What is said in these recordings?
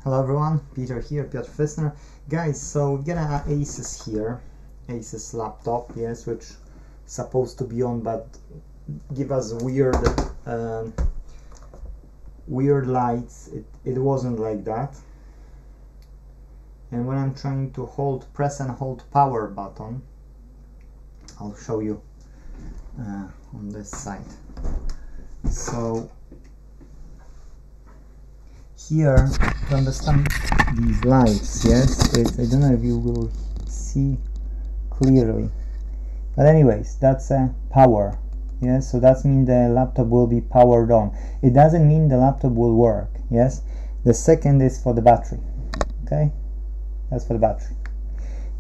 Hello everyone, Peter here, Piotr Fissner. Guys, so we've got an Asus here, Asus laptop, yes, which is supposed to be on, but give us weird lights. It wasn't like that. And when I'm trying to press and hold power button, I'll show you on this side. So here, to understand these lights, yes, I don't know if you will see clearly, but anyways, that's power, yes, so that means the laptop will be powered on. It doesn't mean the laptop will work, yes. The second is for the battery, okay, that's for the battery.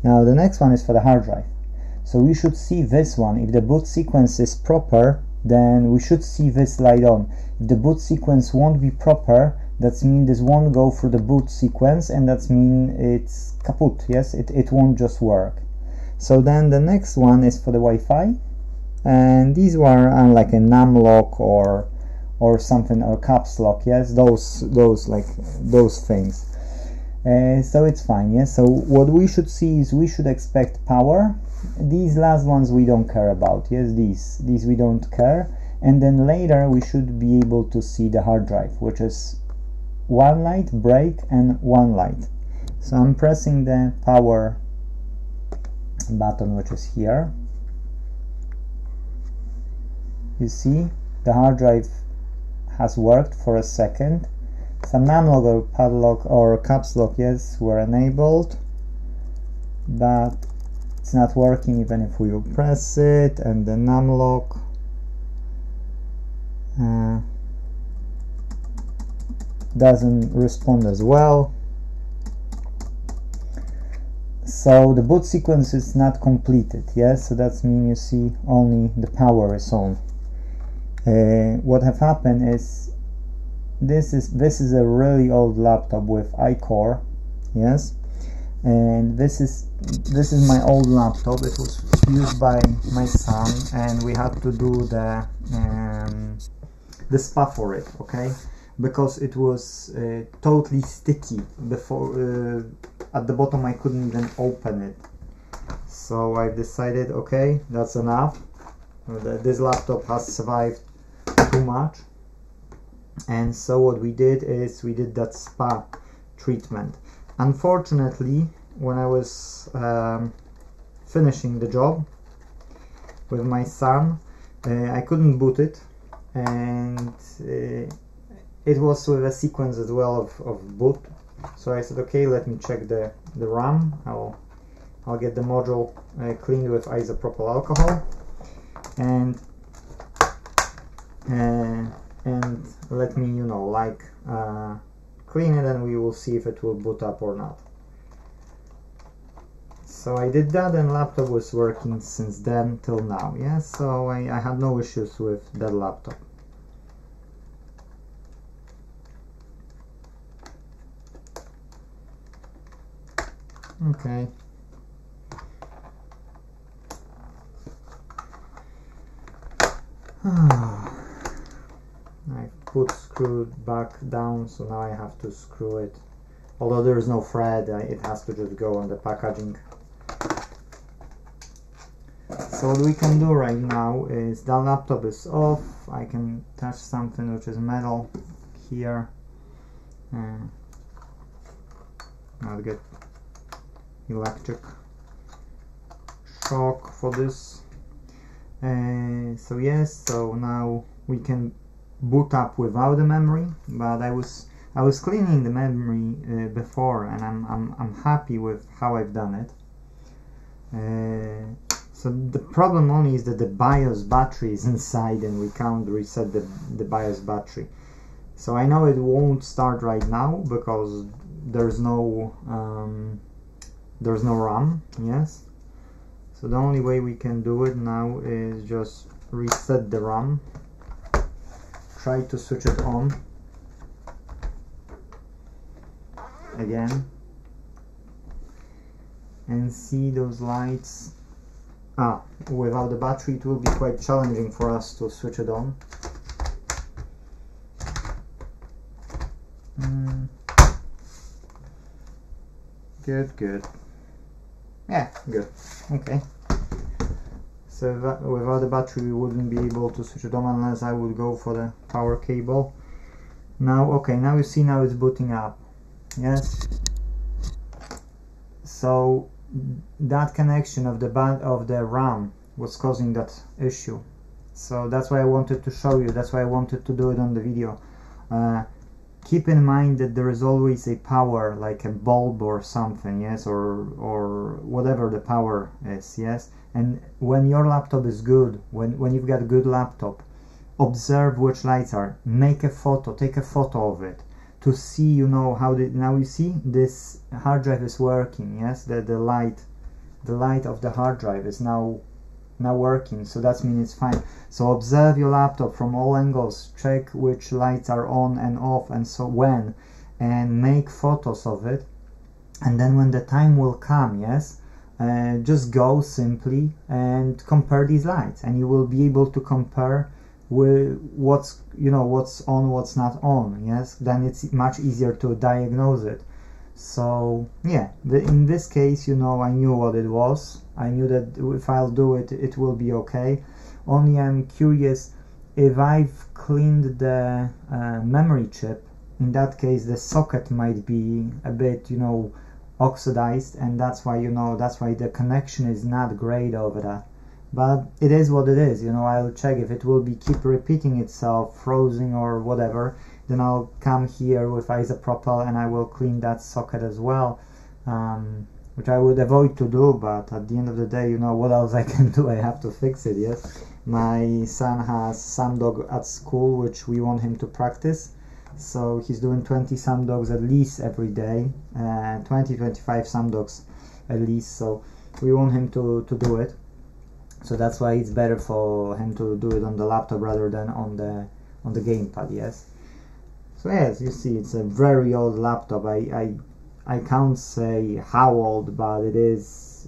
Now the next one is for the hard drive. So we should see this one. If the boot sequence is proper, then we should see this light on. If the boot sequence won't be proper, that means this won't go through the boot sequence, and that means it's kaput, yes, it won't just work. So then the next one is for the Wi-Fi, and these were like a num lock or something, or caps lock, yes, those things. So it's fine, yes. So what we should see is we should expect power. These last ones we don't care about, yes, these we don't care. And then later we should be able to see the hard drive, which is one light, break, and one light. So I'm pressing the power button, which is here. You see the hard drive has worked for a second. Some numlock or padlock or caps lock, yes, were enabled, but it's not working even if we press it, and the numlock doesn't respond as well. So the boot sequence is not completed, yes, so that means you see only the power is on. What have happened is this is a really old laptop with iCore, yes, and this is my old laptop. It was used by my son, and we had to do the spa for it, okay, because it was totally sticky. Before at the bottom I couldn't even open it, so I decided, okay, that's enough. This laptop has survived too much. And so what we did is we did that spa treatment. Unfortunately, when I was finishing the job with my son, I couldn't boot it, and it was with a sequence as well of boot. So I said, okay, let me check the RAM. I'll get the module cleaned with isopropyl alcohol, and let me, clean it, and we will see if it will boot up or not. So I did that, and laptop was working since then till now, yeah, so I had no issues with that laptop. Okay. I put screwed back down, so now I have to screw it. Although there is no thread, it has to just go on the packaging. So what we can do right now is the laptop is off. I can touch something which is metal here. I'll get electric shock for this. So yes, so now we can boot up without the memory, but I was cleaning the memory before, and I'm happy with how I've done it. So the problem only is that the BIOS battery is inside, and we can't reset the BIOS battery. So I know it won't start right now because there's no RAM, yes. So the only way we can do it now is just reset the RAM, try to switch it on again, and see those lights. Without the battery it will be quite challenging for us to switch it on. Good. Yeah, good. Okay. So without the battery we wouldn't be able to switch it on unless I would go for the power cable. Now, okay, now you see, now it's booting up. Yes. So that connection of the RAM was causing that issue. So that's why I wanted to show you. That's why I wanted to do it on the video. Keep in mind that there is always a power, like a bulb or something, yes, or whatever the power is, yes. And when your laptop is good, when you've got a good laptop, observe which lights are. Make a photo, take a photo of it to see, you know, how now you see this hard drive is working, yes. The light of the hard drive is now working, so that means it's fine. So observe your laptop from all angles, check which lights are on and off and so when, and make photos of it, and then when the time will come, yes, just go simply and compare these lights, and you will be able to compare with what's on, what's not on, yes. Then it's much easier to diagnose it. So yeah, in this case, you know, I knew what it was. I knew that if I'll do it, it will be okay. Only I'm curious if I've cleaned the memory chip. In that case, the socket might be a bit, you know, oxidized, and that's why, you know, that's why the connection is not great over that. But it is what it is, you know. I'll check if it will be keep repeating itself, frozen or whatever. Then I'll come here with isopropyl and I will clean that socket as well, which I would avoid to do, but at the end of the day, you know, what else I can do? I have to fix it, yes. My son has SamDog at school, which we want him to practice, so he's doing 20 SamDogs at least every day, 20-25 SamDogs at least, so we want him to do it. So that's why it's better for him to do it on the laptop rather than on the gamepad, yes. So yes, you see, it's a very old laptop. I can't say how old, but it is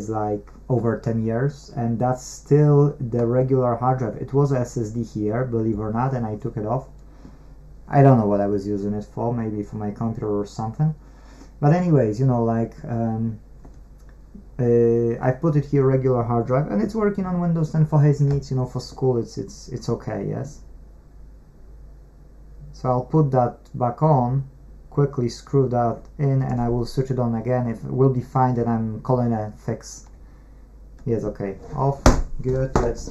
like over 10 years, and that's still the regular hard drive. It was a SSD here, believe it or not, and I took it off. I don't know what I was using it for, maybe for my computer or something. But anyways, you know, like I put it here, regular hard drive, and it's working on Windows 10 for his needs, you know, for school. It's okay, yes. So I'll put that back on, quickly screw that in, and I will switch it on again. If it will be fine, then I'm calling a fix. Yes, okay, off, good. Let's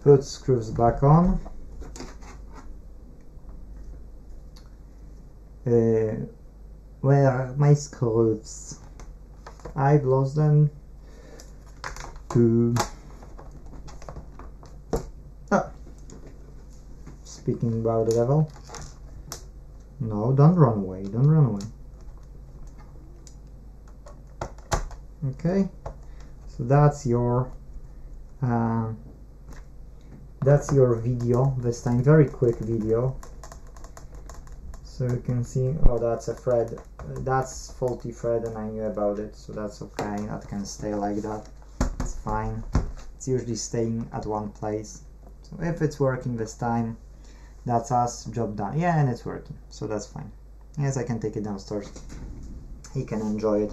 put screws back on. Where are my screws? I've lost them. Speaking about the devil. No, don't run away, don't run away. Okay, so that's your video this time. Very quick video. So you can see, oh, that's a thread, that's faulty thread, and I knew about it, so that's okay. That can stay like that, it's fine. It's usually staying at one place. So if it's working this time, that's us, job done. Yeah, and it's working, so that's fine. Yes, I can take it downstairs. He can enjoy it,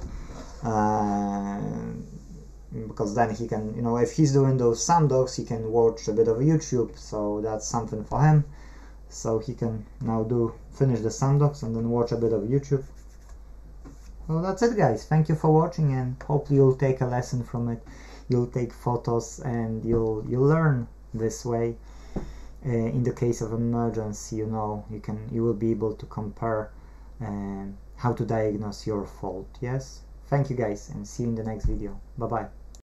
because then he can, you know, if he's doing those SamDogs, he can watch a bit of YouTube, so that's something for him. So he can now finish the SamDogs and then watch a bit of YouTube. Well, that's it, guys. Thank you for watching, and hopefully you'll take a lesson from it. You'll take photos and you'll learn this way. In the case of emergency, you know, you will be able to compare how to diagnose your fault. Yes. Thank you, guys, and see you in the next video. Bye bye.